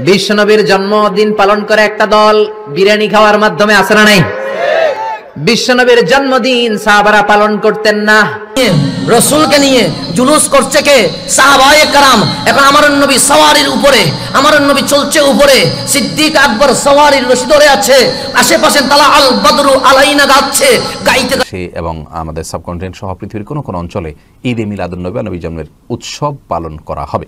বিশ্বনবীর জন্মদিন পালন করে একটা দল বিরিয়ানি খাওয়ার মাধ্যমে আছে না নাই? বিশ্বনবীর জন্মদিন সাহাবারা পালন করতেন না। রসুলকে নিয়ে জুলুস করছে কে? সাহাবায়ে কেরাম। এখন আমার নবী সওয়ারির উপরে, আমার নবী চলছে উপরে, সিদ্দিক আকবর সওয়ারির রশি ধরে আছে, আশেপাশে তালা আল বদরু আলাইনা গাচ্ছে গাইতে। এবং আমাদের সাবকন্টিনেন্ট সহ পৃথিবীর কোন কোন অঞ্চলে ঈদে মিলাদুন্নবী নবী জন্মের উৎসব পালন করা হবে।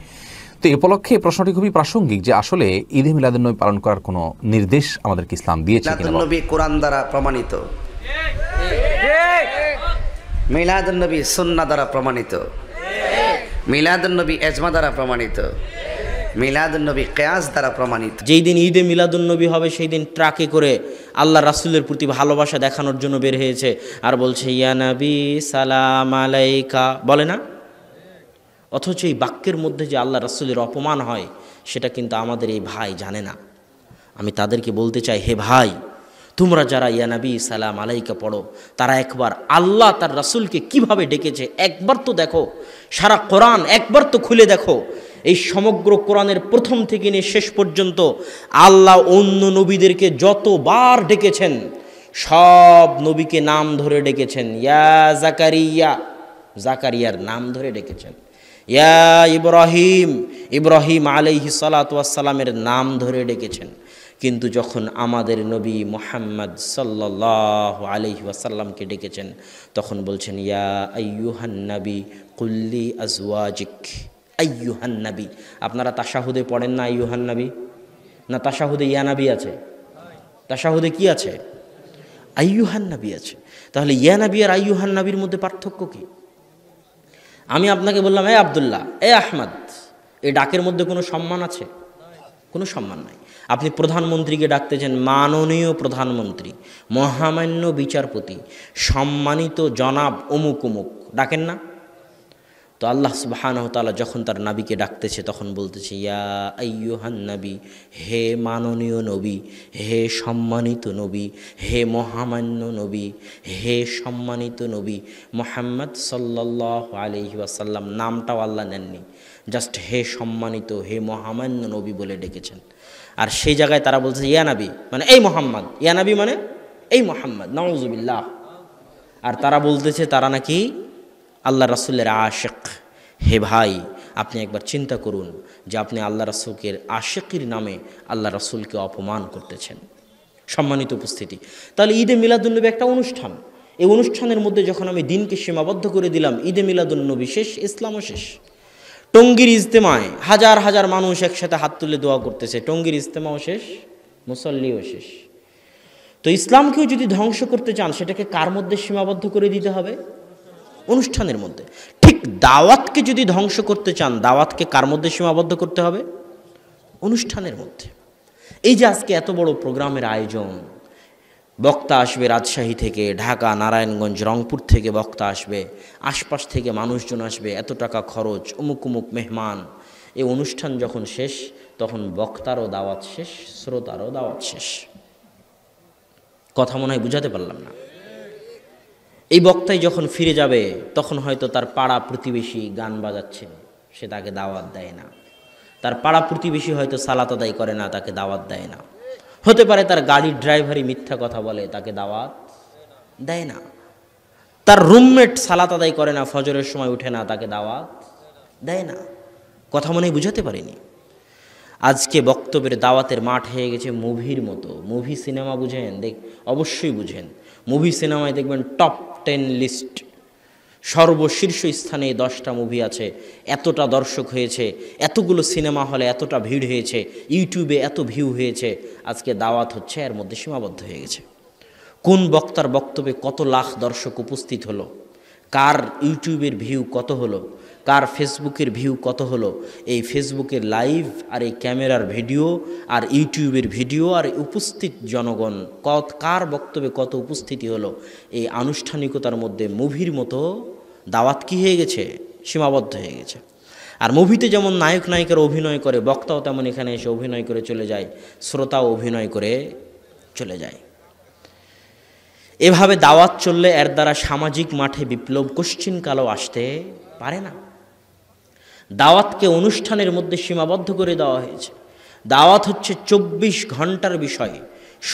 তো এই উপলক্ষে প্রশ্নটি খুবই প্রাসঙ্গিক যে আসলে ঈদে মিলাদুন্নবী পালন করার কোনো নির্দেশ আমাদেরকে ইসলাম দিয়েছে কিনা। মিলাদুন্নবী কোরআন দ্বারা প্রমাণিত, মিলাদুন্নবী সুন্নাহ দ্বারা প্রমাণিত, মিলাদুন্নবী ইজমা দ্বারা প্রমাণিত, মিলাদুন্নবী কিয়াস দ্বারা প্রমাণিত। যেই দিন ঈদে মিলাদুন্নবী হবে সেই দিন ট্রাকে করে আল্লাহ রাসূলের প্রতি ভালোবাসা দেখানোর জন্য বের হয়েছে আর বলছে ইয়া নবী সালাম আলাইকা, বলে না? অথচ এই বাক্যের মধ্যে যে আল্লাহ রাসূলের অপমান হয় সেটা কিন্তু আমাদের এই ভাই জানে না। আমি তাদেরকে বলতে চাই, হে ভাই, তোমরা যারা ইয়া নবী সালাম আলাইকা পড়ো তারা একবার আল্লাহ তার রাসূলকে কিভাবে ডেকেছে একবার তো দেখো। সারা কোরআন একবার তো খুলে দেখো। এই সমগ্র কোরআনের প্রথম থেকে নিয়ে শেষ পর্যন্ত আল্লাহ অন্য নবীদেরকে যতবার ডেকেছেন সব নবীকে নাম ধরে ডেকেছেন। ইয়া জাকারিয়া, জাকারিয়ার নাম ধরে ডেকেছেন। ইয়া ইব্রাহিম, ইব্রাহিম আলাইহিস সালাতু ওয়াস সালামের নাম ধরে ডেকেছেন। কিন্তু যখন আমাদের নবী মুহাম্মদ সাল্লাল্লাহু আলাইহি ওয়াসাল্লামকে ডেকেছেন তখন বলছেন ইয়া আইয়ুহান নবী কুল্লি আজওয়াজিক। আইয়ুহান নবী, আপনারা তাশাহুদে পড়েন না আইয়ুহান নবী? না তাশাহুদে ইয়া নবী আছে? তাশাহুদে কি আছে? আইয়ুহান নবী আছে। তাহলে ইয়া নবী আর আইয়ুহান নবীর মধ্যে পার্থক্য কি? আমি আপনাকে বললাম এ আব্দুল্লাহ, এ আহমদ, এই ডাকের মধ্যে কোনো সম্মান আছে? কোনো সম্মান নাই। আপনি প্রধানমন্ত্রীকে ডাকতেছেন মাননীয় প্রধানমন্ত্রী, মহামান্য বিচারপতি, সম্মানিত জনাব অমুক অমুক, ডাকেন না? তো আল্লাহ সুবহানাহু ওয়া তাআলা যখন তার নবীকে ডাকতেছে তখন বলতেছে ইয়া আইয়ুহান নবী, হে মাননীয় নবী, হে সম্মানিত নবী, হে মহামান্য নবী, হে সম্মানিত নবী মুহাম্মদ সাল্লাল্লাহু আলাইহি ওয়াসাল্লাম। নামটাও আল্লাহ নেননি, জাস্ট হে সম্মানিত, হে মহামান্য নবী বলে ডেকেছেন। আর সেই জায়গায় তারা বলছে ইয়া নবী মানে এই মোহাম্মদ, ইয়া নবী মানে এই মোহাম্মদ, নাউজুবিল্লাহ। আর তারা বলতেছে তারা নাকি আল্লাহ রাসূলের আশিক। হে ভাই, আপনি একবার চিন্তা করুন যে আপনি আল্লাহ রাসূলের আশিকির নামে আল্লাহ রাসূলকে অপমান করতেছেন। সম্মানিত উপস্থিতি, তাহলে ঈদে মিলাদুন্নবী একটা অনুষ্ঠান। এই অনুষ্ঠানের মধ্যে যখন আমি দিনকে সীমাবদ্ধ করে দিলাম, ঈদে মিলাদুন্নবী শেষ, ইসলামও শেষ। টঙ্গীর ইজতেমায় হাজার হাজার মানুষ একসাথে হাত তুলে দোয়া করতেছে, টঙ্গীর ইজতেমাও শেষ, মুসল্লিও শেষ। তো ইসলামকেও যদি ধ্বংস করতে চান সেটাকে কার মধ্যে সীমাবদ্ধ করে দিতে হবে? অনুষ্ঠানের মধ্যে। ঠিক দাওয়াতকে যদি ধ্বংস করতে চান দাওয়াতকে কার মধ্যে সীমাবদ্ধ করতে হবে? অনুষ্ঠানের মধ্যে। এই যে আজকে এত বড় প্রোগ্রামের আয়োজন, বক্তা আসবে রাজশাহী থেকে, ঢাকা, নারায়ণগঞ্জ, রংপুর থেকে বক্তা আসবে, আশপাশ থেকে মানুষজন আসবে, এত টাকা খরচ, অমুক অমুক মেহমান। এই অনুষ্ঠান যখন শেষ তখন বক্তারও দাওয়াত শেষ, শ্রোতারও দাওয়াত শেষ। কথা মনে হয় বুঝাতে পারলাম না। এই বক্তাই যখন ফিরে যাবে তখন হয়তো তার পাড়া প্রতিবেশী গান বাজাচ্ছে, সে তাকে দাওয়াত দেয় না। তার পাড়া প্রতিবেশী হয়তো সালাত আদায় করে না, তাকে দাওয়াত দেয় না। হতে পারে তার গাড়ির ড্রাইভারই মিথ্যা কথা বলে, তাকে দাওয়াত দেয় না। তার রুমমেট সালাত আদায় করে না, ফজরের সময় উঠে না, তাকে দাওয়াত দেয় না। কথা মনে বুঝাতে পারিনি। আজকে বক্তব্যের দাওয়াতের মাঠ হয়ে গেছে মুভির মতো। মুভি সিনেমা বুঝেন? অবশ্যই বুঝেন। মুভি সিনেমায় দেখবেন টপ 10 লিস্ট, সর্বশীর্ষ স্থানে 10টা মুভি আছে, এতটা দর্শক হয়েছে, এতগুলো সিনেমা হলে এতটা ভিড় হয়েছে, ইউটিউবে এত ভিউ হয়েছে। আজকে দাওয়াত হচ্ছে এর মধ্যে সীমাবদ্ধ হয়ে গেছে। কোন বক্তার বক্তব্যে কত লাখ দর্শক উপস্থিত হলো, কার ইউটিউবের ভিউ কত হলো, কার ফেসবুকের ভিউ কত হলো, এই ফেসবুকের লাইভ আর এই ক্যামেরার ভিডিও আর ইউটিউবের ভিডিও আর উপস্থিত জনগণ কার বক্তব্যে কত উপস্থিতি হলো, এই আনুষ্ঠানিকতার মধ্যে মুভির মতো দাওয়াত কি হয়ে গেছে? সীমাবদ্ধ হয়ে গেছে। আর মুভিতে যেমন নায়ক নায়িকার অভিনয় করে, বক্তাও তেমন এখানে এসে অভিনয় করে চলে যায়, শ্রোতাও অভিনয় করে চলে যায়। এভাবে দাওয়াত চললে এর দ্বারা সামাজিক মাঠে বিপ্লব কোশ্চিনকালও আসতে পারে না। দাওয়াতকে অনুষ্ঠানের মধ্যে সীমাবদ্ধ করে দেওয়া হয়েছে। দাওয়াত হচ্ছে 24 ঘন্টার বিষয়,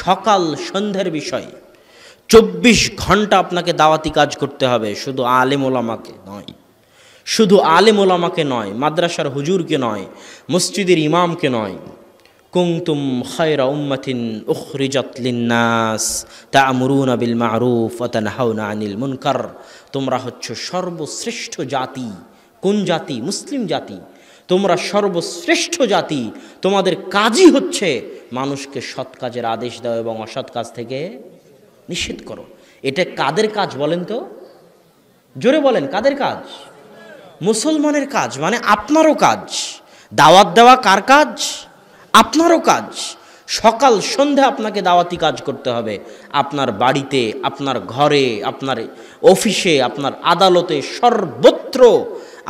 সকাল সন্ধ্যার বিষয়। 24 ঘন্টা আপনাকে দাওয়াতি কাজ করতে হবে, শুধু আলেম ওলামাকে নয়, শুধু আলেম ওলামাকে নয়, মাদ্রাসার হুজুরকে নয়, মসজিদের ইমামকে নয়। কুনতুম খায়রা উম্মাতিন উখরিজাত লিন্নাস তা'মুরুনা বিল মা'রুফ ওয়া তানহাউনা আনিল মুনকার। তোমরা হচ্ছে সর্বশ্রেষ্ঠ জাতি। কোন জাতি? মুসলিম জাতি। তোমরা সর্বশ্রেষ্ঠ জাতি, তোমাদের কাজই হচ্ছে মানুষকে সৎ কাজের আদেশ দাও এবং অসৎ কাজ থেকে নিষেধ করো। এটা কাদের কাজ বলেন তো? জোরে বলেন, কাদের কাজ? মুসলমানের কাজ, মানে আপনারও কাজ। দাওয়াত দেওয়া কার কাজ? আপনারও কাজ। সকাল সন্ধ্যা আপনাকে দাওয়াতি কাজ করতে হবে। আপনার বাড়িতে, আপনার ঘরে, আপনার অফিসে, আপনার আদালতে, সর্বত্র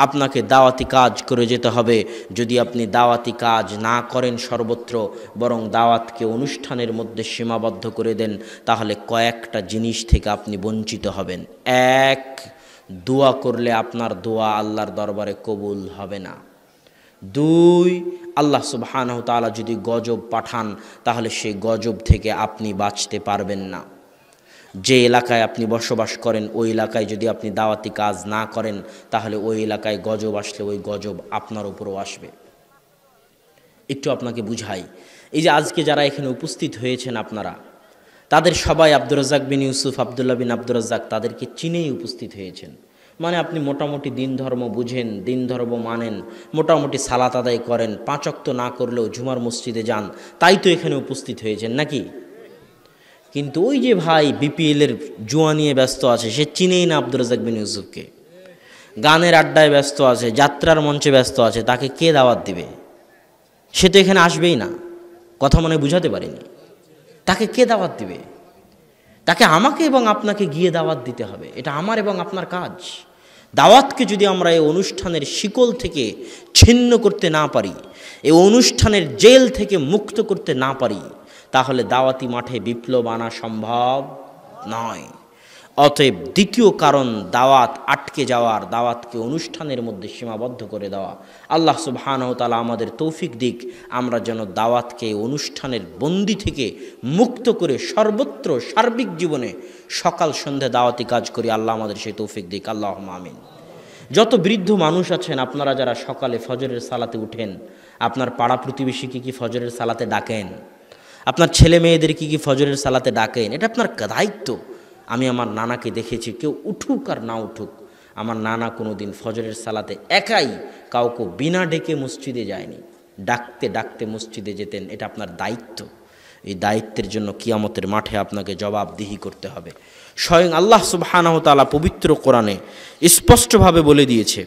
আপনাকে দাওয়াতি কাজ করে যেতে হবে। যদি আপনি দাওয়াতি কাজ না করেন সর্বত্র, বরং দাওয়াতকে অনুষ্ঠানের মধ্যে সীমাবদ্ধ করে দেন, তাহলে কয়েকটা জিনিস থেকে আপনি বঞ্চিত হবেন। এক, দোয়া করলে আপনার দোয়া আল্লাহর দরবারে কবুল হবে না। দুই, আল্লাহ সুবহানাহু ওয়া তাআলা যদি গজব পাঠান, তাহলে সেই গজব থেকে আপনি বাঁচতে পারবেন না। যে এলাকায় আপনি বসবাস করেন, ওই এলাকায় যদি আপনি দাওয়াতি কাজ না করেন, তাহলে ওই এলাকায় গজব আসলে ওই গজব আপনার উপরও আসবে। একটু আপনাকে বুঝাই, এই যে আজকে যারা এখানে উপস্থিত হয়েছেন আপনারা, তাদের সবাই আব্দুর রাজ্জাক বিন ইউসুফ, আব্দুল্লাহ বিন আব্দুর রাজ্জাক, তাদেরকে চিনেই উপস্থিত হয়েছেন। মানে আপনি মোটামুটি দিন ধর্ম বুঝেন, দিন ধর্ম মানেন, মোটামুটি সালাত আদায় করেন, 5 ওয়াক্ত না করলেও জুমার মসজিদে যান, তাই তো এখানে উপস্থিত হয়েছেন নাকি? কিন্তু ওই যে ভাই বিপিএলের জুয়া নিয়ে ব্যস্ত আছে, সে চিনেই না আব্দুর রাজ্জাক বিন ইউসুফকে। গানের আড্ডায় ব্যস্ত আছে, যাত্রার মঞ্চে ব্যস্ত আছে, তাকে কে দাওয়াত দিবে? সে তো এখানে আসবেই না। কথা মনে বুঝাতে পারিনি। তাকে কে দাওয়াত দিবে? তাকে আমাকে এবং আপনাকে গিয়ে দাওয়াত দিতে হবে। এটা আমার এবং আপনার কাজ। দাওয়াতকে যদি আমরা এই অনুষ্ঠানের শিকল থেকে ছিন্ন করতে না পারি, এই অনুষ্ঠানের জেল থেকে মুক্ত করতে না পারি, তাহলে দাওয়াতি মাঠে বিপ্লব আনা সম্ভব নয়। অতএব দ্বিতীয় কারণ দাওয়াত আটকে যাওয়ার, দাওয়াতকে অনুষ্ঠানের মধ্যে সীমাবদ্ধ করে দেওয়া। আল্লাহ সুবহানাহু ওয়া তাআলা আমাদের তৌফিক দিক, আমরা যেন দাওয়াতকে অনুষ্ঠানের বন্দি থেকে মুক্ত করে সর্বত্র সার্বিক জীবনে সকাল সন্ধ্যা দাওয়াতি কাজ করি। আল্লাহ আমাদের সেই তৌফিক দিক, আল্লাহুম্মা আমিন। যত বৃদ্ধ মানুষ আছেন আপনারা যারা সকালে ফজরের সালাতে উঠেন, আপনার পাড়া প্রতিবেশীকে কি ফজরের সালাতে ডাকেন? আপনার ছেলে মেয়েদের কি ফজরের সালাতে ডাকেন? এটা আপনার দায়িত্ব। আমি আমার নানাকে দেখেছি, কেউ উঠুক আর না উঠুক, আমার নানা কোনো দিন ফজরের সালাতে একাই কাউকে বিনা ডেকে মসজিদে যায়নি, ডাকতে ডাকতে মসজিদে যেতেন। এটা আপনার দায়িত্ব। এই দায়িত্বের জন্য কিয়ামতের মাঠে আপনাকে জবাবদিহি করতে হবে। স্বয়ং আল্লাহ সুবহানাহু ওয়া তাআলা পবিত্র কোরআনে স্পষ্টভাবে বলে দিয়েছে।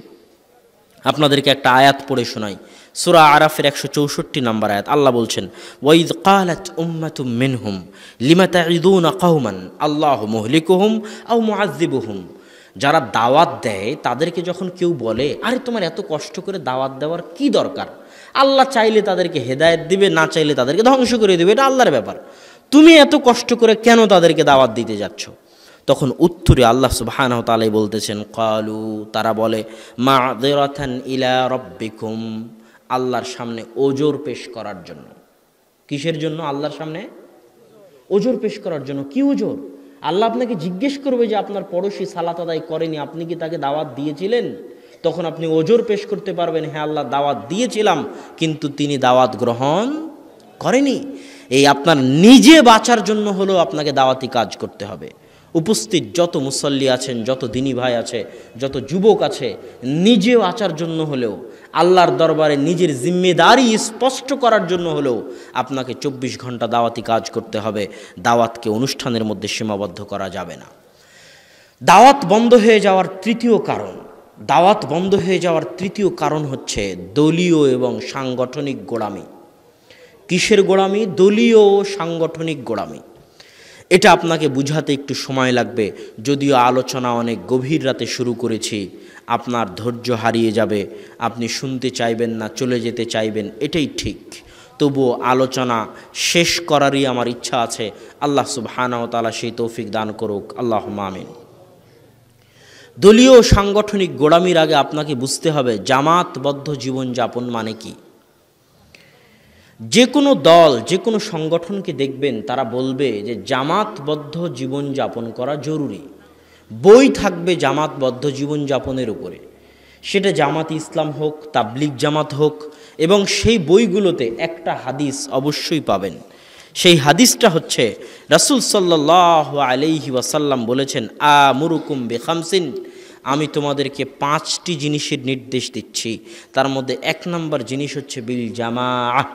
আপনাদেরকে একটা আয়াত পড়ে শোনাই, সূরা আরাফের 164 নম্বর আয়াত। আল্লাহ বলছেন, ওয়াইদ ক্বালাত উম্মাতুম মিনহুম লিমা তা'ইদুনা কওমান আল্লাহু মুহলিকুহুম আও মুআযযিবুহুম। যারা দাওয়াত দেয় তাদেরকে যখন কেউ বলে, আরে তোমার এত কষ্ট করে দাওয়াত দেওয়ার কি দরকার? আল্লাহ চাইলে তাদেরকে হেদায়েত দিবে, না চাইলে তাদেরকে ধ্বংস করে দেবে, এটা আল্লাহর ব্যাপার। তুমি এত কষ্ট করে কেন তাদেরকে দাওয়াত দিতে যাচ্ছ? তখন উত্তরে আল্লাহ সুবহানাহু ওয়া তাআলা বলতেছেন, ক্বালু, তারা বলে, মা'যিরাতান ইলা রাব্বিকুম, আল্লাহর সামনে ওজর পেশ করার জন্য। কিসের জন্য? আল্লাহর সামনে ওজর পেশ করার জন্য। কি ওজর? আল্লাহ আপনাকে জিজ্ঞেস করবে যে আপনার পড়োশী সালাত আদায় করেনি, আপনি কি তাকে দাওয়াত দিয়েছিলেন? তখন আপনি ওজর পেশ করতে পারবেন, হ্যাঁ আল্লাহ দাওয়াত দিয়েছিলাম, কিন্তু তিনি দাওয়াত গ্রহণ করেনি। এই আপনার নিজে বাঁচার জন্য হলেও আপনাকে দাওয়াতি কাজ করতে হবে। উপস্থিত যত মুসল্লি আছেন, যত দিনী ভাই আছে, যত যুবক আছে, নিজে বাঁচার জন্য হলেও, আল্লাহর দরবারে নিজের জিম্মেদারি স্পষ্ট করার জন্য হলেও আপনাকে 24 ঘন্টা দাওয়াতি কাজ করতে হবে। দাওয়াতকে অনুষ্ঠানের মধ্যে সীমাবদ্ধ করা যাবে না। দাওয়াত বন্ধ হয়ে যাওয়ার তৃতীয় কারণ, দাওয়াত বন্ধ হয়ে যাওয়ার তৃতীয় কারণ হচ্ছে দলীয় এবং সাংগঠনিক গোড়ামি। কিসের গোড়ামি? দলীয় ও সাংগঠনিক গোড়ামি। এটা আপনাকে বুঝাতে একটু সময় লাগবে, যদিও আলোচনা অনেক গভীর রাতে শুরু করেছি। আপনার ধৈর্য হারিয়ে যাবে, আপনি শুনতে চাইবেন না, চলে যেতে চাইবেন, এটাই ঠিক। তবুও আলোচনা শেষ করারই আমার ইচ্ছা আছে। আল্লাহ সুবহানাহু ওয়া তাআলা সেই তৌফিক দান করুক, আল্লাহুম্মা আমিন। দলীয় সাংগঠনিক গোড়ামির আগে আপনাকে বুঝতে হবে জামাতবদ্ধ জীবনযাপন মানে কি। যে কোনো দল, যে কোনো সংগঠনকে দেখবেন তারা বলবে যে জামাতবদ্ধ জীবনযাপন করা জরুরি। বই থাকবে জামাতবদ্ধ জীবনযাপনের উপরে, সেটা জামাত ইসলাম হোক, তাবলিগ জামাত হোক, এবং সেই বইগুলোতে একটা হাদিস অবশ্যই পাবেন। সেই হাদিসটা হচ্ছে রাসূল সাল্লাল্লাহু আলাইহি ওয়াসাল্লাম বলেছেন, আমুরুকুম বিখামসিন, আমি তোমাদেরকে 5টি জিনিসের নির্দেশ দিচ্ছি। তার মধ্যে 1 নম্বর জিনিস হচ্ছে বিল জামাআহ,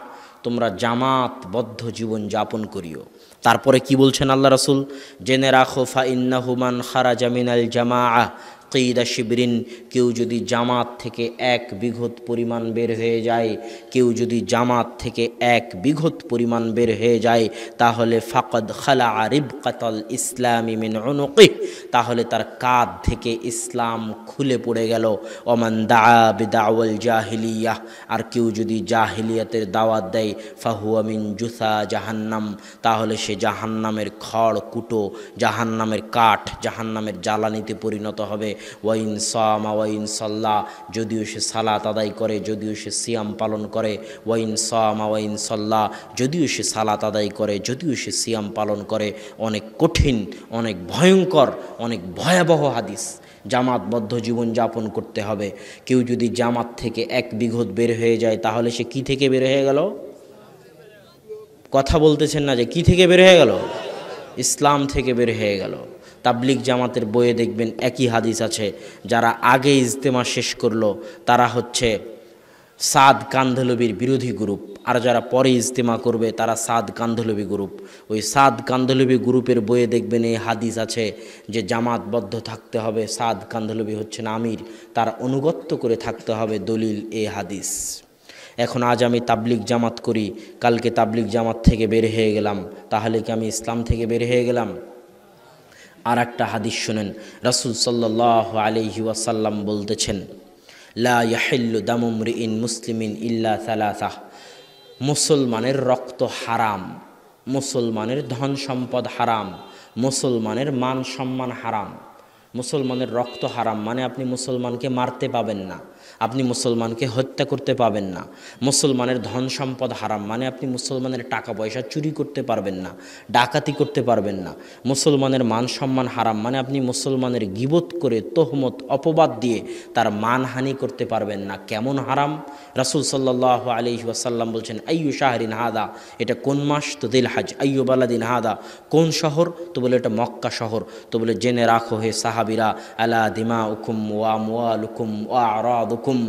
তোমরা জামাতবদ্ধ জীবন যাপন করিও। তারপরে কি বলছেন আল্লাহ রাসূল, জেনে রাখো ফা ইন্নাহু মান খারাজা মিনাল জামাআহ কিদা শিবরিন, কেউ যদি জামাত থেকে 1 বিঘত পরিমাণ বের হয়ে যায়, কেউ যদি জামাত থেকে 1 বিঘত পরিমাণ বের হয়ে যায়, তাহলে ফাকাদ খালা রিবকাতাল ইসলামি মিন উনুকিহ, তাহলে তার কাঁধ থেকে ইসলাম খুলে পড়ে গেল। ওমান দাআ বিদাওয়াল জাহিলিয়াহ, আর কেউ যদি জাহিলিয়াতের দাওয়াত দেয়, ফাহুয়া মিন জুসা জাহান্নাম, তাহলে সে জাহান্নামের খড় কুটো, জাহান্নামের কাঠ, জাহান্নামের জ্বালানিতে পরিণত হবে। ওয়াইন সামা ওয়াইন সাল্লা, যদিও সে সালাত আদায় করে, যদিও সে সিয়াম পালন করে, ওয়াইন সামা ওয়াইন সাল্লা, যদিও সে সালাত আদায় করে, যদিও সে সিয়াম পালন করে। অনেক কঠিন, অনেক ভয়ঙ্কর, অনেক ভয়াবহ হাদিস। জামাতবদ্ধ জীবন যাপন করতে হবে। কেউ যদি জামাত থেকে 1 বিঘত বের হয়ে যায়, তাহলে সে কি থেকে বের হয়ে গেল? কথা বলতেছেন না যে কি থেকে বের হয়ে গেল? ইসলাম থেকে বের হয়ে গেল। তাবলিগ জামাতের বইয়ে দেখবেন একই হাদিস আছে, যারা আগে ইজতেমা শেষ করলো তারা হচ্ছে সাদ কান্ধলবির বিরোধী গ্রুপ, আর যারা পরে ইজতেমা করবে তারা সাদ কান্ধলবি গ্রুপ। ওই সাদ কান্ধলবি গ্রুপের বইয়ে দেখবেন এই হাদিস আছে যে জামাতবদ্ধ থাকতে হবে, সাদ কান্ধলবি হচ্ছেন আমির, তার অনুগত্য করে থাকতে হবে, দলিল এই হাদিস। এখন আজ আমি তাবলিগ জামাত করি, কালকে তাবলিগ জামাত থেকে বের হয়ে গেলাম, তাহলে কি আমি ইসলাম থেকে বের হয়ে গেলাম? আর একটা হাদিস শুনেন, রাসূল সাল্লাল্লাহু আলাইহি ওয়াসাল্লাম বলতেছেন, লা ইয়াহিল্লু দামু মরিইন মুসলিমিন ইল্লা সালাসাহ, মুসলমানের রক্ত হারাম, মুসলমানের ধন সম্পদ হারাম, মুসলমানের মান সম্মান হারাম। মুসলমানের রক্ত হারাম মানে আপনি মুসলমানকে মারতে পাবেন না, আপনি মুসলমানকে হত্যা করতে পাবেন না। মুসলমানের ধন সম্পদ হারাম মানে আপনি মুসলমানের টাকা পয়সা চুরি করতে পারবেন না, ডাকাতি করতে পারবেন না। মুসলমানের মান সম্মান হারাম মানে আপনি মুসলমানের গীবত করে, তহমত, অপবাদ দিয়ে তার মানহানি করতে পারবেন না। কেমন হারাম? রাসূল সাল্লাল্লাহু আলাইহি ওয়াসাল্লাম বলছেন, আইয়ু শাহরিন হাদা, এটা কোন মাস? তো দিলহজ। আইয়ু বালাদিন হাদা, কোন শহর? তো বলে এটা মক্কা শহর। তো বলে জেনে রাখো হে সাহাবীরা, আলা দিমাউকুম ওয়া আমওয়ালুকুম ওয়া আরাদুকুম,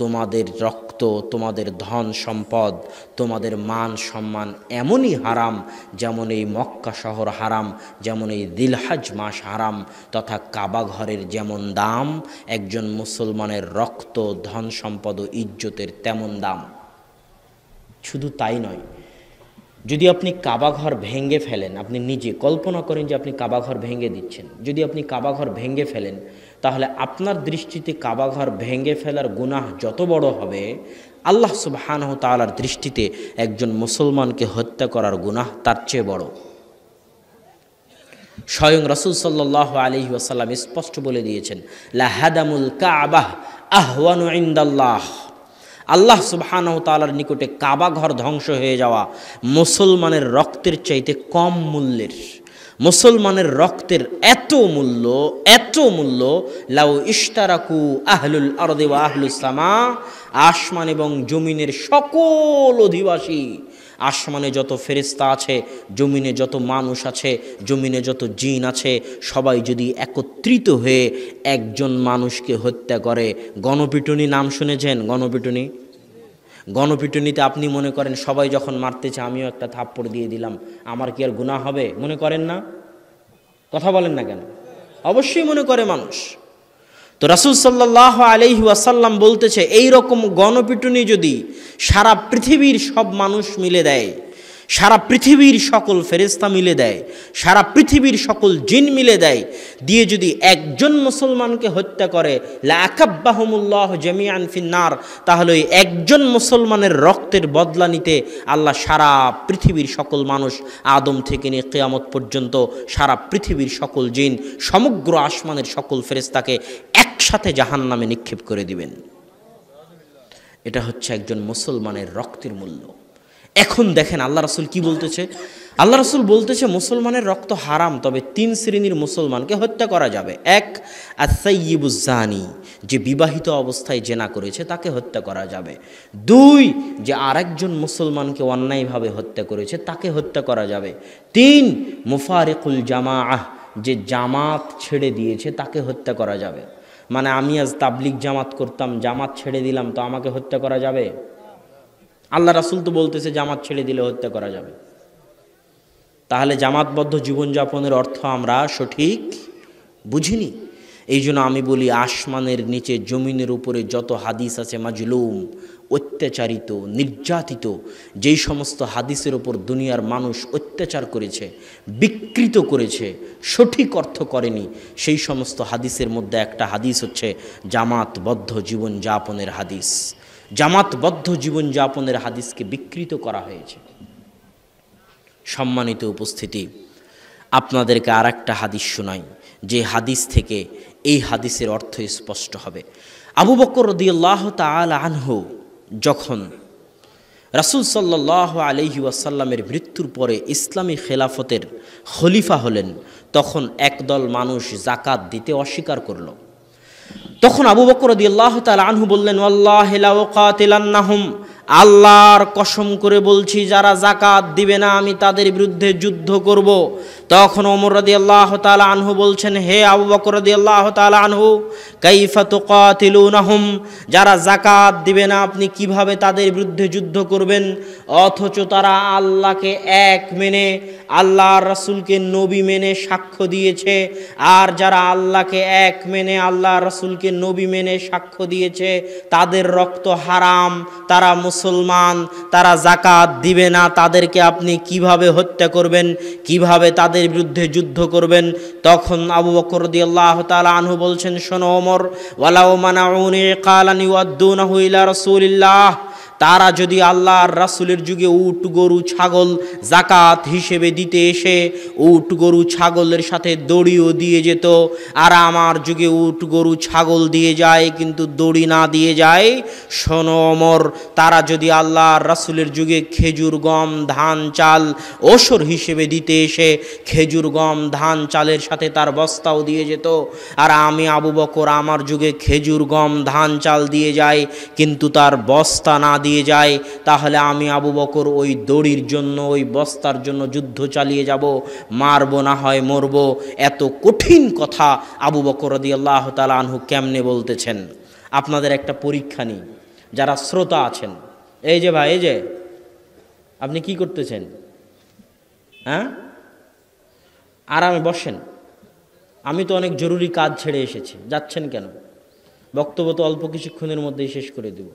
তোমাদের রক্ত, তোমাদের ধন সম্পদ, তোমাদের মান সম্মান এমনই হারাম যেমন এই মক্কা শহর হারাম, যেমন এই দিলহজ মাস হারাম, তথা কাবা ঘরের যেমন দাম, একজন মুসলমানের রক্ত, ধন সম্পদ ও ইজ্জতের তেমন দাম। শুধু তাই নয়, যদি আপনি কাবা ঘর ভেঙে ফেলেন, আপনি নিজে কল্পনা করেন যে আপনি কাবা ঘর ভেঙে দিচ্ছেন, যদি আপনি কাবা ঘর ভেঙে ফেলেন, তাহলে আপনার দৃষ্টিতে কাবা ঘর ভেঙে ফেলার গুনাহ যত বড় হবে, আল্লাহ সুবহানাহু ওয়া তাআলার দৃষ্টিতে একজন মুসলমানকে হত্যা করার গুনাহ তার চেয়ে বড়। স্বয়ং রাসূল সাল্লাল্লাহু আলাইহি ওয়াসাল্লাম স্পষ্ট বলে দিয়েছেন, লা হাদামুল কাবাহ আহওয়ানু ইনদাল্লাহ, আল্লাহ সুবহানাহু ওয়া তাআলার নিকটে কাবা ঘর ধ্বংস হয়ে যাওয়া মুসলমানের রক্তের চাইতে কম মূল্যের। মুসলমানের রক্তের এত মূল্য, লাউ ইশতারাকু আহলুল আরদি ওয়া আহলুস সামা, আসমান এবং জমিনের সকল অধিবাসী, আসমানে যত ফেরেশতা আছে, জমিনে যত মানুষ আছে, জমিনে যত জিন আছে, সবাই যদি একত্রিত হয়ে একজন মানুষকে হত্যা করে, গণপিটুনি নাম শুনেছেন? গণপিটুনিতে আপনি মনে করেন সবাই যখন মারতেছে আমিও একটা থাপ্পড় দিয়ে দিলাম, আমার কি আর গুনাহ হবে? মনে করেন না? কথা বলেন না কেন? অবশ্যই মনে করে মানুষ। তো রাসূল সাল্লাল্লাহু আলাইহি ওয়াসাল্লাম বলতেছে, এই রকম গণপিটুনি যদি সারা পৃথিবীর সব মানুষ মিলে দেয়, সারা পৃথিবীর সকল ফেরেশতা মিলে দেয়, সারা পৃথিবীর সকল জিন মিলে দেয়, দিয়ে যদি একজন মুসলমানকে হত্যা করে, লা আকাব্বাহুমুল্লাহু জামিআন ফিন্নার, তাহলে ওই একজন মুসলমানের রক্তের বদলা নিতে আল্লাহ সারা পৃথিবীর সকল মানুষ, আদম থেকে নিয়ে কিয়ামত পর্যন্ত সারা পৃথিবীর সকল জিন, সমগ্র আসমানের সকল ফেরেশতাকে একসাথে জাহান্নামে নিক্ষেপ করে দিবেন। এটা হচ্ছে একজন মুসলমানের রক্তের মূল্য। এখন দেখেন আল্লাহ রাসূল কি বলতেছে। আল্লাহ রাসূল বলতেছে মুসলমানের রক্ত হারাম, তবে 3 শ্রেণীর মুসলমানকে হত্যা করা যাবে। 1 আস-সাইয়্যিবুজ জানি, যে বিবাহিত অবস্থায় জেনা করেছে তাকে হত্যা করা যাবে। 2 যে আরেকজন মুসলমানকে অন্যায়ভাবে হত্যা করেছে তাকে হত্যা করা যাবে। 3 মুফারিকুল জামাআহ, যে জামাত ছেড়ে দিয়েছে তাকে হত্যা করা যাবে। মানে আমি আজ তাবলিগ জামাত করতাম, জামাত ছেড়ে দিলাম, তো আমাকে হত্যা করা যাবে? আল্লাহ রাসূল তো বলতেছে জামাত ছেড়ে দিলে হত্যা করা যাবে। তাহলে জামাতবদ্ধ জীবনযাপনের অর্থ আমরা সঠিক বুঝিনি। এই জন্য আমি বলি আসমানের নিচে জমিনের উপরে যত হাদিস আছে মাজলুম, অত্যাচারিত, নির্যাতিত, যেই সমস্ত হাদিসের উপর দুনিয়ার মানুষ অত্যাচার করেছে, বিকৃত করেছে, সঠিক অর্থ করেনি, সেই সমস্ত হাদিসের মধ্যে একটা হাদিস হচ্ছে জামাতবদ্ধ জীবনযাপনের হাদিস। জামাতবদ্ধ জীবনযাপনের হাদিসকে বিকৃত করা হয়েছে। সম্মানিত উপস্থিতি, আপনাদেরকে আর একটা হাদিস শোনাই, যে হাদিস থেকে এই হাদিসের অর্থ স্পষ্ট হবে। আবু বকর রাদিয়াল্লাহু তাআলা আনহু যখন রাসূল সাল্লাল্লাহু আলাইহি ওয়াসাল্লামের মৃত্যুর পরে ইসলামী খেলাফতের খলিফা হলেন, তখন একদল মানুষ যাকাত দিতে অস্বীকার করল। তখন আবু বকর রাদিয়াল্লাহু তাআলা আনহু বললেন, ওয়াল্লাহি লা উকাতিলান্নাহুম, আল্লাহর কসম করে বলছি যারা যাকাত দিবে না আমি তাদের বিরুদ্ধে যুদ্ধ করব। তখন ওমর রাদিয়াল্লাহু তাআলা আনহু বলছেন, হে আবু বকর রাদিয়াল্লাহু তাআলা আনহু, কাইফা তুকাতিলুনাহুম, যারা যাকাত দিবে না আপনি কিভাবে তাদের বিরুদ্ধে যুদ্ধ করবেন? অথচ তারা আল্লাহকে এক মেনে, আল্লাহর রাসূলকে নবী মেনে সাক্ষ্য দিয়েছে। আর যারা আল্লাহকে এক মেনে, আল্লাহর রাসূলকে নবী মেনে সাক্ষ্য দিয়েছে, তাদের রক্ত হারাম, তারা মুসলমান, তারা যাকাত দিবে না, তাদেরকে আপনি কিভাবে হত্যা করবেন, কিভাবে তাদের বিরুদ্ধে যুদ্ধ করবেন? তখন আবু বকর রাদিয়াল্লাহু তাআলা আনহু বলছেন, শোনো ওমর, ওয়ালাউ মানাউনি কালান ইউআদ্দুনাহু ইলা রাসূলিল্লাহ, তারা যদি আল্লাহর রাসূলের যুগে উট গরু ছাগল যাকাত হিসেবে দিতে এসে উট গরু ছাগলের সাথে দড়িও দিয়ে যেত, আর আমার যুগে উট গরু ছাগল দিয়ে যায় কিন্তু দড়ি না দিয়ে যায়, শোনো ওমর, তারা যদি আল্লাহর রাসূলের যুগে খেজুর গম ধান চাল ওসর হিসেবে দিতে এসে খেজুর গম ধান চালের সাথে তার বস্তাও দিয়ে যেত, আর আমি আবু বকর আমার যুগে খেজুর গম ধান চাল দিয়ে যায় কিন্তু তার বস্তা না দিয়ে যায়, তাহলে আমি আবু বকর ওই দড়ির জন্য, ওই বস্তার জন্য যুদ্ধ চালিয়ে যাব, মারব না হয় মরব। এত কঠিন কথা আবু বকর রাদিয়াল্লাহু তাআলা আনহু কেমনে বলতেছেন? আপনাদের একটা পরীক্ষা নিই, যারা শ্রোতা আছেন, এই যে ভাই, এই যে আপনি কি করতেছেন? হ্যাঁ, আরামে বসেন। আমি তো অনেক জরুরি কাজ ছেড়ে এসেছি, যাচ্ছেন কেন? বক্তব্য তো অল্প কিছুক্ষণের মধ্যেই শেষ করে দেব।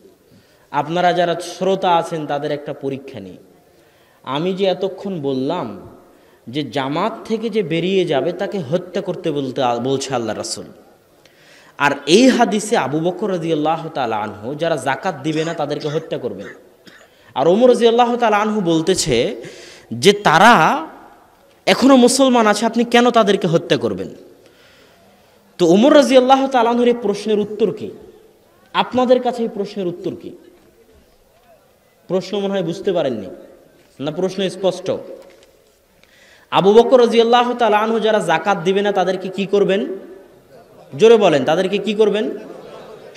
আপনারা যারা শ্রোতা আছেন তাদের একটা পরীক্ষা নিই। আমি যে এতক্ষণ বললাম যে জামাত থেকে যে বেরিয়ে যাবে তাকে হত্যা করতে বলছে আল্লাহ রাসূল, আর এই হাদিসে আবু বকর রাদিয়াল্লাহু তাআলা আনহু যারা যাকাত দিবে না তাদেরকে হত্যা করবেন, আর ওমর রাদিয়াল্লাহু তাআলা আনহু বলতেছে যে তারা এখনো মুসলমান আছে, আপনি কেন তাদেরকে হত্যা করবেন? তো ওমর রাদিয়াল্লাহু তাআলা আনহুর এই প্রশ্নের উত্তর কি? আপনাদের কাছে এই প্রশ্নের উত্তর কি? প্রশ্ন মনে হয় বুঝতে পারেননি না? প্রশ্ন স্পষ্ট। আবু বকর রাদিয়াল্লাহু তাআলা আনহু যারা যাকাত দিবে না তাদেরকে কি করবেন? জোরে বলেন, তাদেরকে কি করবেন?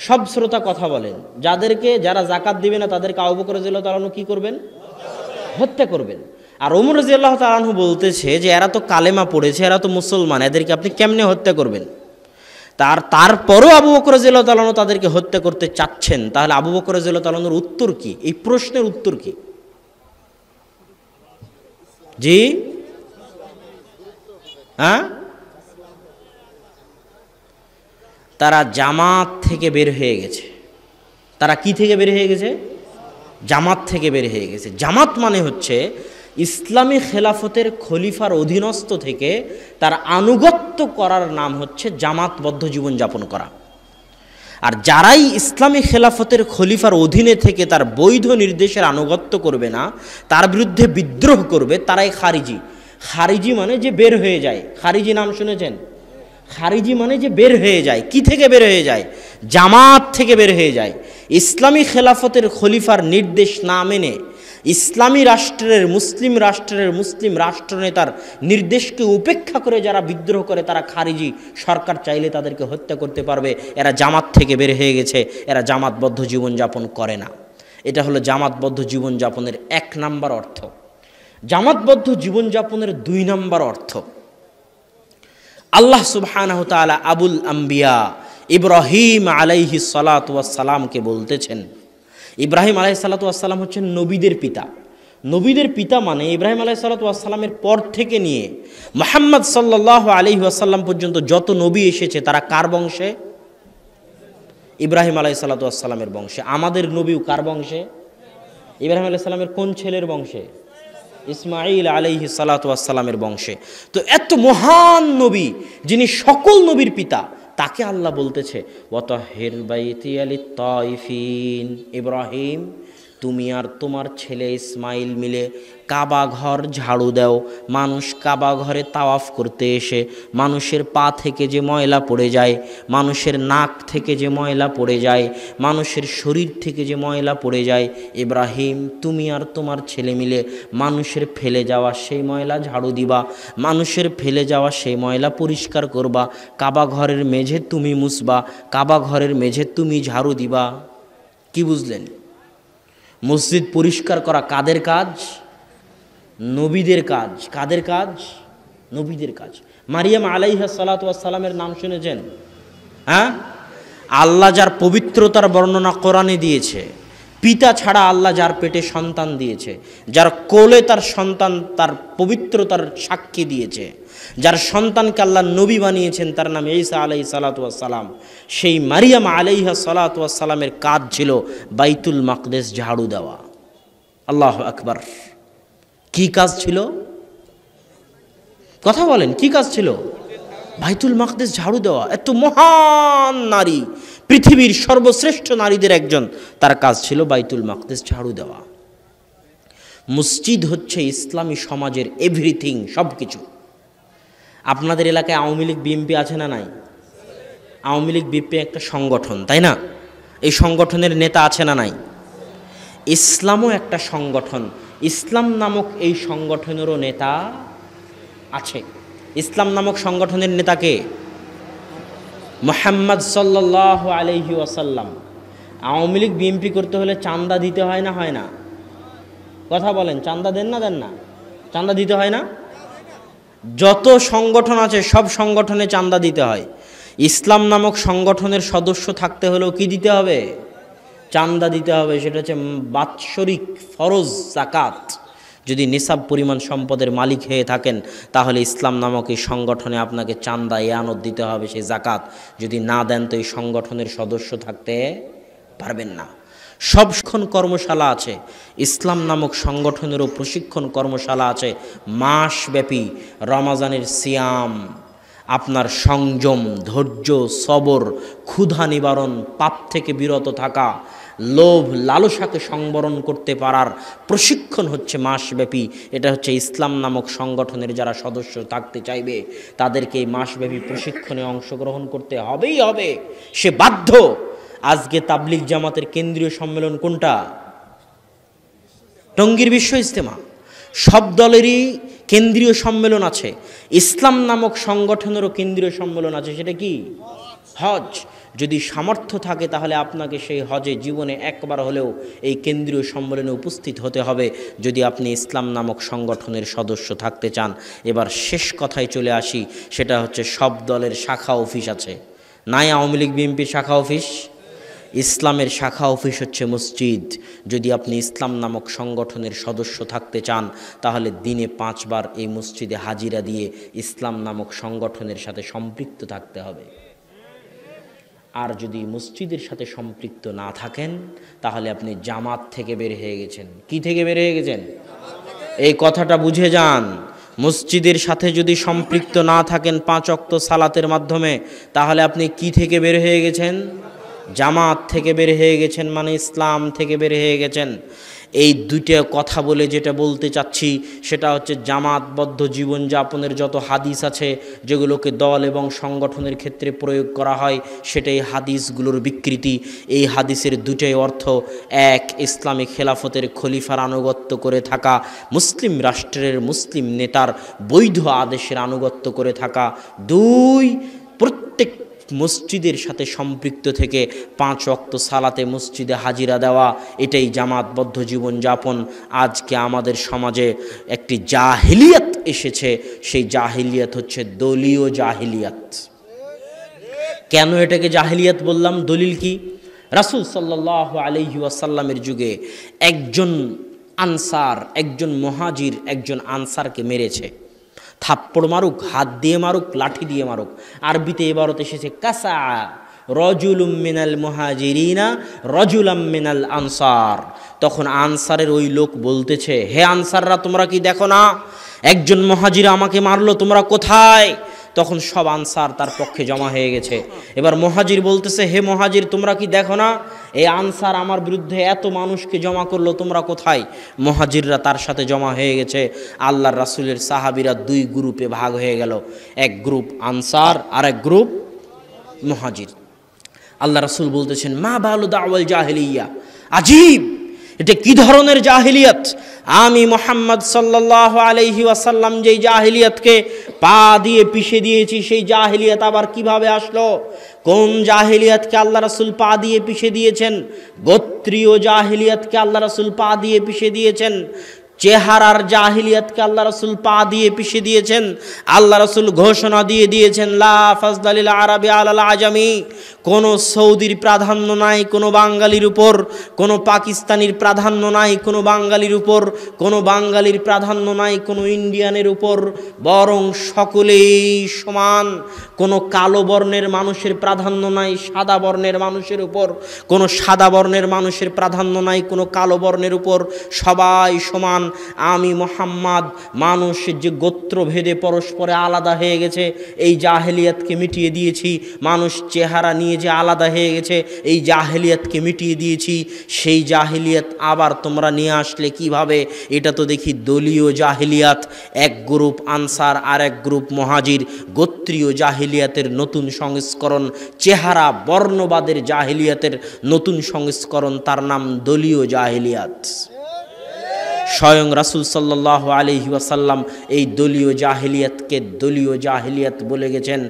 সব শ্রোতা কথা বলেন। যারা যাকাত দিবে না তাদেরকে আবু বকর রাদিয়াল্লাহু তাআলা আনহু কি করবেন? হত্যা করবেন। আর ওমর রাদিয়াল্লাহু তাআলা আনহু বলতেছে যে এরা তো কালেমা পড়েছে, এরা তো মুসলমান, এদেরকে আপনি কেমনে হত্যা করবেন? তারপরও আবু বকর রাদিয়াল্লাহু তাআলা আনহু তাদেরকে হত্যা করতে চাচ্ছেন, তাহলে আবু বকর রাদিয়াল্লাহু তাআলা আনহুর উত্তর কি? এই প্রশ্নের উত্তর কি? জি, হ্যাঁ, তারা জামাত থেকে বের হয়ে গেছে। তারা কি থেকে বের হয়ে গেছে? জামাত থেকে বের হয়ে গেছে। জামাত মানে হচ্ছে ইসলামী খেলাফতের খলিফার অধীনস্থ থেকে তার আনুগত্য করার নাম হচ্ছে জামাতবদ্ধ জীবনযাপন করা। আর যারাই ইসলামী খেলাফতের খলিফার অধীনে থেকে তার বৈধ নির্দেশের আনুগত্য করবে না, তার বিরুদ্ধে বিদ্রোহ করবে, তারাই খারিজি। খারিজি মানে যে বের হয়ে যায়। খারিজি নাম শুনেছেন? খারিজি মানে যে বের হয়ে যায়। কি থেকে বের হয়ে যায়? জামাত থেকে বের হয়ে যায়। ইসলামী খেলাফতের খলিফার নির্দেশ না মেনে, ইসলামী রাষ্ট্রের মুসলিম রাষ্ট্রনেতার নির্দেশকে উপেক্ষা করে যারা বিদ্রোহ করে তারা খারিজি, সরকার চাইলে তাদেরকে হত্যা করতে পারবে। এরা জামাত থেকে বের হয়ে গেছে, এরা জামাতবদ্ধ জীবনযাপন করে না। এটা হলো জামাতবদ্ধ জীবনযাপনের 1 নাম্বার অর্থ। জামাতবদ্ধ জীবনযাপনের 2 নাম্বার অর্থ, আল্লাহ সুবহানাহু ওয়া তাআলা আবুল আম্বিয়া ইব্রাহিম আলাইহিস সালাতু ওয়াস সালামকে বলতেছেন, ইব্রাহিম আলাইহিস সালাতু ওয়াস সালাম হচ্ছেন নবীদের পিতা। নবীদের পিতা মানে ইব্রাহিম আলাইহিস সালাতু ওয়াস সালামের পর থেকে নিয়ে মুহাম্মদ সাল্লাল্লাহু আলাইহি ওয়াসাল্লাম পর্যন্ত যত নবী এসেছে তারা কার বংশে? ইব্রাহিম আলাইহিস সালাতু ওয়াস সালামের বংশে। আমাদের নবীও কার বংশে? ইব্রাহিম আলাইহিস সালামের কোন ছেলের বংশে? ইসমাঈল আলাইহিস সালাতু ওয়াস সালামের বংশে। তো এত মহান নবী যিনি সকল নবীর পিতা, তাকে আল্লাহ বলতেছে ওয়াতাহির বাইতিয়া লিত-তাইফিন, ইব্রাহিম তুমি আর তোমার ছেলে ইসমাইল মিলে কাবা ঘর ঝাড়ু দাও। মানুষ কাবা ঘরে তাওয়াফ করতে এসে মানুষের পা থেকে যে ময়লা পড়ে যায়, মানুষের নাক থেকে যে ময়লা পড়ে যায়, মানুষের শরীর থেকে যে ময়লা পড়ে যায়, ইব্রাহিম তুমি আর তোমার ছেলে মিলে মানুষের ফেলে যাওয়া সেই ময়লা ঝাড়ু দিবা, মানুষের ফেলে যাওয়া সেই ময়লা পরিষ্কার করবা, কাবা ঘরের মেঝে তুমি মুছবা, কাবা ঘরের মেঝে তুমি ঝাড়ু দিবা। কি বুঝলেন? মসজিদ পরিষ্কার করা কাদের কাজ? নবীদের কাজ। কাদের কাজ? নবীদের কাজ। মারিয়াম আলাইহা সালাতু ওয়াস সালামের নাম শুনেছেন? হ্যাঁ, আল্লাহ যার পবিত্রতার বর্ণনা কোরআনে দিয়েছে, পিতা ছাড়া আল্লাহ যার পেটে সন্তান দিয়েছে, যার কোলে তার সন্তান তার পবিত্রতার সাক্ষী দিয়েছে, যার সন্তানকে আল্লাহ নবী বানিয়েছেন, তার নাম ঈসা আলাইহিস সালাতু ওয়াস সালাম। সেই মারিয়াম আলাইহা সালাতু ওয়াস সালামের কাজ ছিল বাইতুল মাকদেস ঝাড়ু দেওয়া। আল্লাহু আকবার। কি কাজ ছিল? কথা বলেন, কি কাজ ছিল? বাইতুল মাকদেস ঝাড়ু দেওয়া। এত মহান নারী, পৃথিবীর সর্বশ্রেষ্ঠ নারীদের একজন, তার কাজ ছিল বাইতুল মাকদেস ঝাড়ু দেওয়া। মসজিদ হচ্ছে ইসলামী সমাজের এভরিথিং, সব কিছু। আপনাদের এলাকায় আওয়ামী লীগ বিএনপি আছে না নাই? আওয়ামী লীগ বিএনপি একটা সংগঠন, তাই না? এই সংগঠনের নেতা আছে না নাই? ইসলামও একটা সংগঠন। ইসলাম নামক এই সংগঠনেরও নেতা আছে। ইসলাম নামক সংগঠনের নেতাকে মুহাম্মদ সাল্লাল্লাহু আলাইহি ওয়াসাল্লাম। আওয়ামী লীগ বিএনপি করতে হলে চাঁদা দিতে হয় না, হয় না? কথা বলেন, চাঁদা দেন না, দেন না? চাঁদা দিতে হয় না? যত সংগঠন আছে সব সংগঠনে চাঁদা দিতে হয়। ইসলাম নামক সংগঠনের সদস্য থাকতে হলেও কি দিতে হবে? চাঁদা দিতে হবে। সেটা হচ্ছে বাৎসরিক ফরজ যাকাত। যদি নিসাব পরিমাণ সম্পদের মালিক হয়ে থাকেন তাহলে ইসলাম নামক এই সংগঠনে আপনাকে চাঁদা এয়ানত দিতে হবে, সেই যাকাত। যদি না দেন তো এই সংগঠনের সদস্য থাকতে পারবেন না। সব কর্মশালা আছে, ইসলাম নামক সংগঠনেরও প্রশিক্ষণ কর্মশালা আছে মাসব্যাপী। রমাজানের সিয়াম, আপনার সংযম, ধৈর্য, সবর, ক্ষুধা নিবারণ, পাপ থেকে বিরত থাকা, লোভ লালসাকে সংবরণ করতে পারার প্রশিক্ষণ হচ্ছে মাসব্যাপী। এটা হচ্ছে ইসলাম নামক সংগঠনের যারা সদস্য থাকতে চাইবে তাদেরকে এই মাসব্যাপী প্রশিক্ষণে অংশগ্রহণ করতে হবেই হবে, সে বাধ্য। আজকে তাবলিগ জামাতের কেন্দ্রীয় সম্মেলন কোনটা? টঙ্গীর বিশ্ব ইজতেমা। সব দলেরই কেন্দ্রীয় সম্মেলন আছে, ইসলাম নামক সংগঠনেরও কেন্দ্রীয় সম্মেলন আছে। সেটা কি? হজ। যদি সামর্থ্য থাকে তাহলে আপনাকে সেই হজে জীবনে একবার হলেও এই কেন্দ্রীয় সম্মেলনে উপস্থিত হতে হবে, যদি আপনি ইসলাম নামক সংগঠনের সদস্য থাকতে চান। এবার শেষ কথায় চলে আসি, সেটা হচ্ছে সব দলের শাখা অফিস আছে। নাই আওয়ামী লীগ বিএনপির শাখা অফিস? ইসলামের শাখা অফিস হচ্ছে মসজিদ। যদি আপনি ইসলাম নামক সংগঠনের সদস্য থাকতে চান তাহলে দিনে 5 বার এই মসজিদে হাজিরা দিয়ে ইসলাম নামক সংগঠনের সাথে সম্পৃক্ত থাকতে হবে। আর যদি মসজিদের সাথে সম্পৃক্ত না থাকেন তাহলে আপনি জামাত থেকে বের হয়ে গেছেন। কি থেকে বের হয়ে গেছেন? এই কথাটা বুঝে যান। মসজিদের সাথে যদি সম্পৃক্ত না থাকেন 5 ওয়াক্ত সালাতের মাধ্যমে, তাহলে আপনি কি থেকে বের হয়ে গেছেন? জামাত থেকে বের হয়ে গেছেন, মানে ইসলাম থেকে বের হয়ে গেছেন। এই দুইটা কথা বলে যেটা বলতে চাচ্ছি সেটা হচ্ছে জামাতবদ্ধ জীবনযাপনের যত হাদিস আছে যেগুলোকে দল এবং সংগঠনের ক্ষেত্রে প্রয়োগ করা হয় সেটাই হাদিসগুলোর বিকৃতি। এই হাদিসের দুটাই অর্থ, এক, ইসলামী খেলাফতের খলিফার আনুগত্য করে থাকা, মুসলিম রাষ্ট্রের মুসলিম নেতার বৈধ আদেশের আনুগত্য করে থাকা, দুই, প্রত্যেক মসজিদের সাথে সম্পৃক্ত থেকে 5 ওয়াক্ত সালাতে মসজিদে হাজিরা দেওয়া। এটাই জামাতবদ্ধ জীবনযাপন। আজকে আমাদের সমাজে একটি জাহিলিয়াত এসেছে, সেই জাহিলিয়াত হচ্ছে দলীয় জাহিলিয়াত। কেন এটাকে জাহিলিয়াত বললাম? দলিল কি? রাসূল সাল্লাল্লাহু আলাইহি ওয়াসাল্লামের যুগে একজন আনসার, একজন মুহাজির একজন আনসারকে মেরেছে। থাপ্পড় মারুক, হাত দিয়ে মারুক, লাঠি দিয়ে মারুক। আরবিতে এবারত এসেছে কাসা রজুলুম মিনাল মুহাজিরিনা রজুলাম মিনাল আনসার। তখন আনসারের ওই লোক বলতেছে, হে আনসাররা, তোমরা কি দেখো না একজন মুহাজির আমাকে মারলো, তোমরা কোথায়? তখন সব আনসার তার পক্ষে জমা হয়ে গেছে। এবার মুহাজির বলতেছে, হে মুহাজির, তোমরা কি দেখো না এই আনসার আমার বিরুদ্ধে এত মানুষকে জমা করলো, তোমরা কোথায়? মুহাজিররা তার সাথে জমা হয়ে গেছে। আল্লাহর রাসূলের সাহাবীরা 2 গ্রুপে ভাগ হয়ে গেল, এক গ্রুপ আনসার আর এক গ্রুপ মুহাজির। আল্লাহ রাসূল বলতেছেন, মা বালু দাওয়াল জাহিলিয়া, আজীব, এটা কি ধরনের জাহিলিয়াত? আমি মুহাম্মদ সাল্লাল্লাহু আলাইহি ওয়াসাল্লাম যেই জাহিলিয়াতকে পা দিয়ে পিষে দিয়েছি, সেই জাহিলিয়াত আবার কিভাবে আসলো? কোন জাহিলিয়াতকে আল্লাহ রাসূল পা দিয়ে পিষে দিয়েছেন? গোত্রীয় জাহিলিয়াতকে আল্লাহ রাসূল পা দিয়ে পিষে দিয়েছেন। চেহারার জাহিলিয়াতকে আল্লাহ রাসূল পা দিয়ে পিষে দিয়েছেন। আল্লাহ রাসূল ঘোষণা দিয়ে দিয়েছেন, লা ফাজদালিল আরাবি আলাল আজামি, কোনো সৌদির প্রাধান্য নাই কোনো বাঙালির উপর, কোনো পাকিস্তানির প্রাধান্য নাই কোনো বাঙালির উপর, কোনো বাঙালির প্রাধান্য নাই কোনো ইন্ডিয়ানের উপর, বরং সকলেই সমান। কোনো কালো বর্ণের মানুষের প্রাধান্য নাই সাদা বর্ণের মানুষের উপর, কোনো সাদা বর্ণের মানুষের প্রাধান্য নাই কোনো কালো বর্ণের উপর, সবাই সমান। আমি মুহাম্মদ মানুষের যে গোত্রভেদে পরস্পরে আলাদা হয়ে গেছে এই জাহেলিয়াতকে মিটিয়ে দিয়েছি। মানুষ চেহারা নিয়ে যে আলাদা হয়ে গেছে এই জাহেলিয়াতকে মিটিয়ে দিয়েছি। সেই জাহেলিয়াত আবার তোমরা নিয়ে আসলে কিভাবে? এটা তো দেখি দলীয় জাহেলিয়াত। এক গ্রুপ আনসার আর এক গ্রুপ মুহাজির, গোত্রীয় জাহেলিয়াতের নতুন সংস্করণ, চেহারা বর্ণবাদের জাহেলিয়াতের নতুন সংস্করণ, তার নাম দলীয় জাহেলিয়াত। স্বয়ং রাসূল সাল্লাল্লাহু আলাইহি ওয়াসাল্লাম এই দলীয় জাহিলিয়াতকে দলীয় জাহিলিয়াত বলে গেছেন।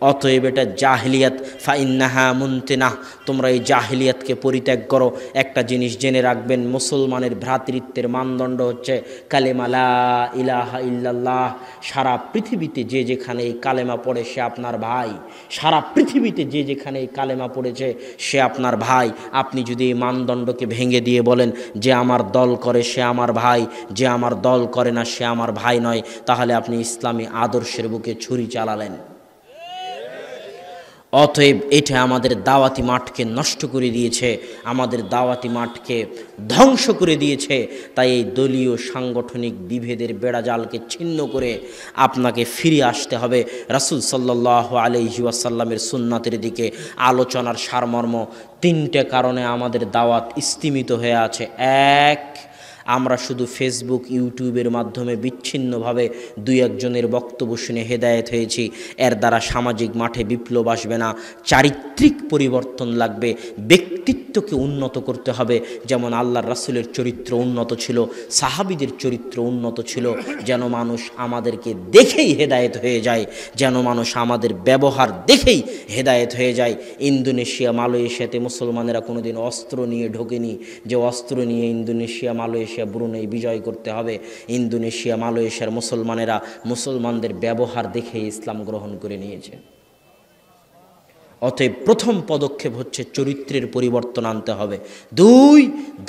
অতএব এটা জাহিলিয়াত, ফাইন্নাহা মুনতিনাহ, তোমরা এই জাহিলিয়াতকে পরিত্যাগ করো। একটা জিনিস জেনে রাখবেন, মুসলমানের ভ্রাতৃত্বের মানদণ্ড হচ্ছে কালেমা লা ইলাহা ইল্লাল্লাহ। সারা পৃথিবীতে যে যেখানে এই কালেমা পড়ে সে আপনার ভাই। সারা পৃথিবীতে যে যেখানে এই কালেমা পড়েছে সে আপনার ভাই। আপনি যদি এই মানদণ্ডকে ভেঙে দিয়ে বলেন যে আমার দল করে সে আমার ভাই, যে আমার দল করে না সে আমার ভাই নয়, তাহলে আপনি ইসলামী আদর্শের বুকে ছুরি চালালেন। অতএব এটা আমাদের দাওয়াতি মাঠকে নষ্ট করে দিয়েছে, আমাদের দাওয়াতি মাঠকে ধ্বংস করে দিয়েছে। তাই এই দলীয় সাংগঠনিক বিভেদের বেড়াজালকে ছিন্ন করে আপনাকে ফিরে আসতে হবে রাসূল সাল্লাল্লাহু আলাইহি ওয়াসাল্লামের সুন্নাতের দিকে। আলোচনার সারমর্ম, 3টে কারণে আমাদের দাওয়াত স্তিমিত হয়ে আছে। এক, আমরা শুধু ফেসবুক ইউটিউবের মাধ্যমে বিচ্ছিন্নভাবে 2-1 জনের বক্তব্য শুনে হেদায়েত হয়েছি। এর দ্বারা সামাজিক মাঠে বিপ্লব আসবে না, চারিত্রিক পরিবর্তন লাগবে, ব্যক্তিত্বকে উন্নত করতে হবে। যেমন আল্লাহর রাসূলের চরিত্র উন্নত ছিল, সাহাবীদের চরিত্র উন্নত ছিল, যেন মানুষ আমাদেরকে দেখেই হেদায়েত হয়ে যায়, যেন মানুষ আমাদের ব্যবহার দেখেই হেদায়েত হয়ে যায়। ইন্দোনেশিয়া মালয়েশিয়াতে মুসলমানেরা কোনোদিন অস্ত্র নিয়ে ঢোকেনি যে অস্ত্র নিয়ে ইন্দোনেশিয়া মালয়েশিয়া ব্রুনেই বিজয় করতে হবে। ইন্দোনেশিয়া মালয়েশিয়ার মুসলমানেরা মুসলমানদের ব্যবহার দেখে ইসলাম গ্রহণ করে নিয়েছে। অতএব প্রথম পদক্ষেপ হচ্ছে চরিত্রের পরিবর্তন আনতে হবে। 2,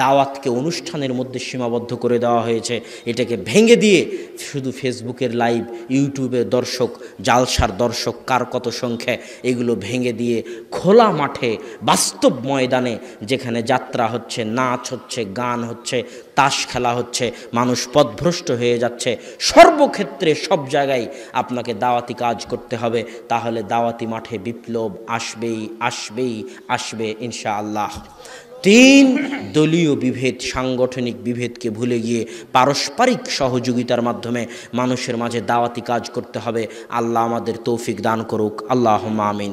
দাওয়াতকে অনুষ্ঠানের মধ্যে সীমাবদ্ধ করে দেওয়া হয়েছে, এটাকে ভেঙে দিয়ে শুধু ফেসবুকের লাইভ, ইউটিউবের দর্শক, জালসার দর্শক কার কত সংখ্যা, এগুলো ভেঙে দিয়ে খোলা মাঠে বাস্তব ময়দানে যেখানে যাত্রা হচ্ছে, নাচ হচ্ছে, গান হচ্ছে, তাস খেলা হচ্ছে, মানুষ পথভ্রষ্ট হয়ে যাচ্ছে, সর্বক্ষেত্রে সব জায়গায় আপনাকে দাওয়াতি কাজ করতে হবে। তাহলে দাওয়াতি মাঠে বিপ্লব আসবেই আসবেই আসবে ইনশাআল্লাহ। তিন, দলীয় বিভেদ, সাংগঠনিক বিভেদকে ভুলে গিয়ে পারস্পরিক সহযোগিতার মাধ্যমে মানুষের মাঝে দাওয়াতি কাজ করতে হবে। আল্লাহ আমাদের তৌফিক দান করুক, আল্লাহুম্মা আমিন।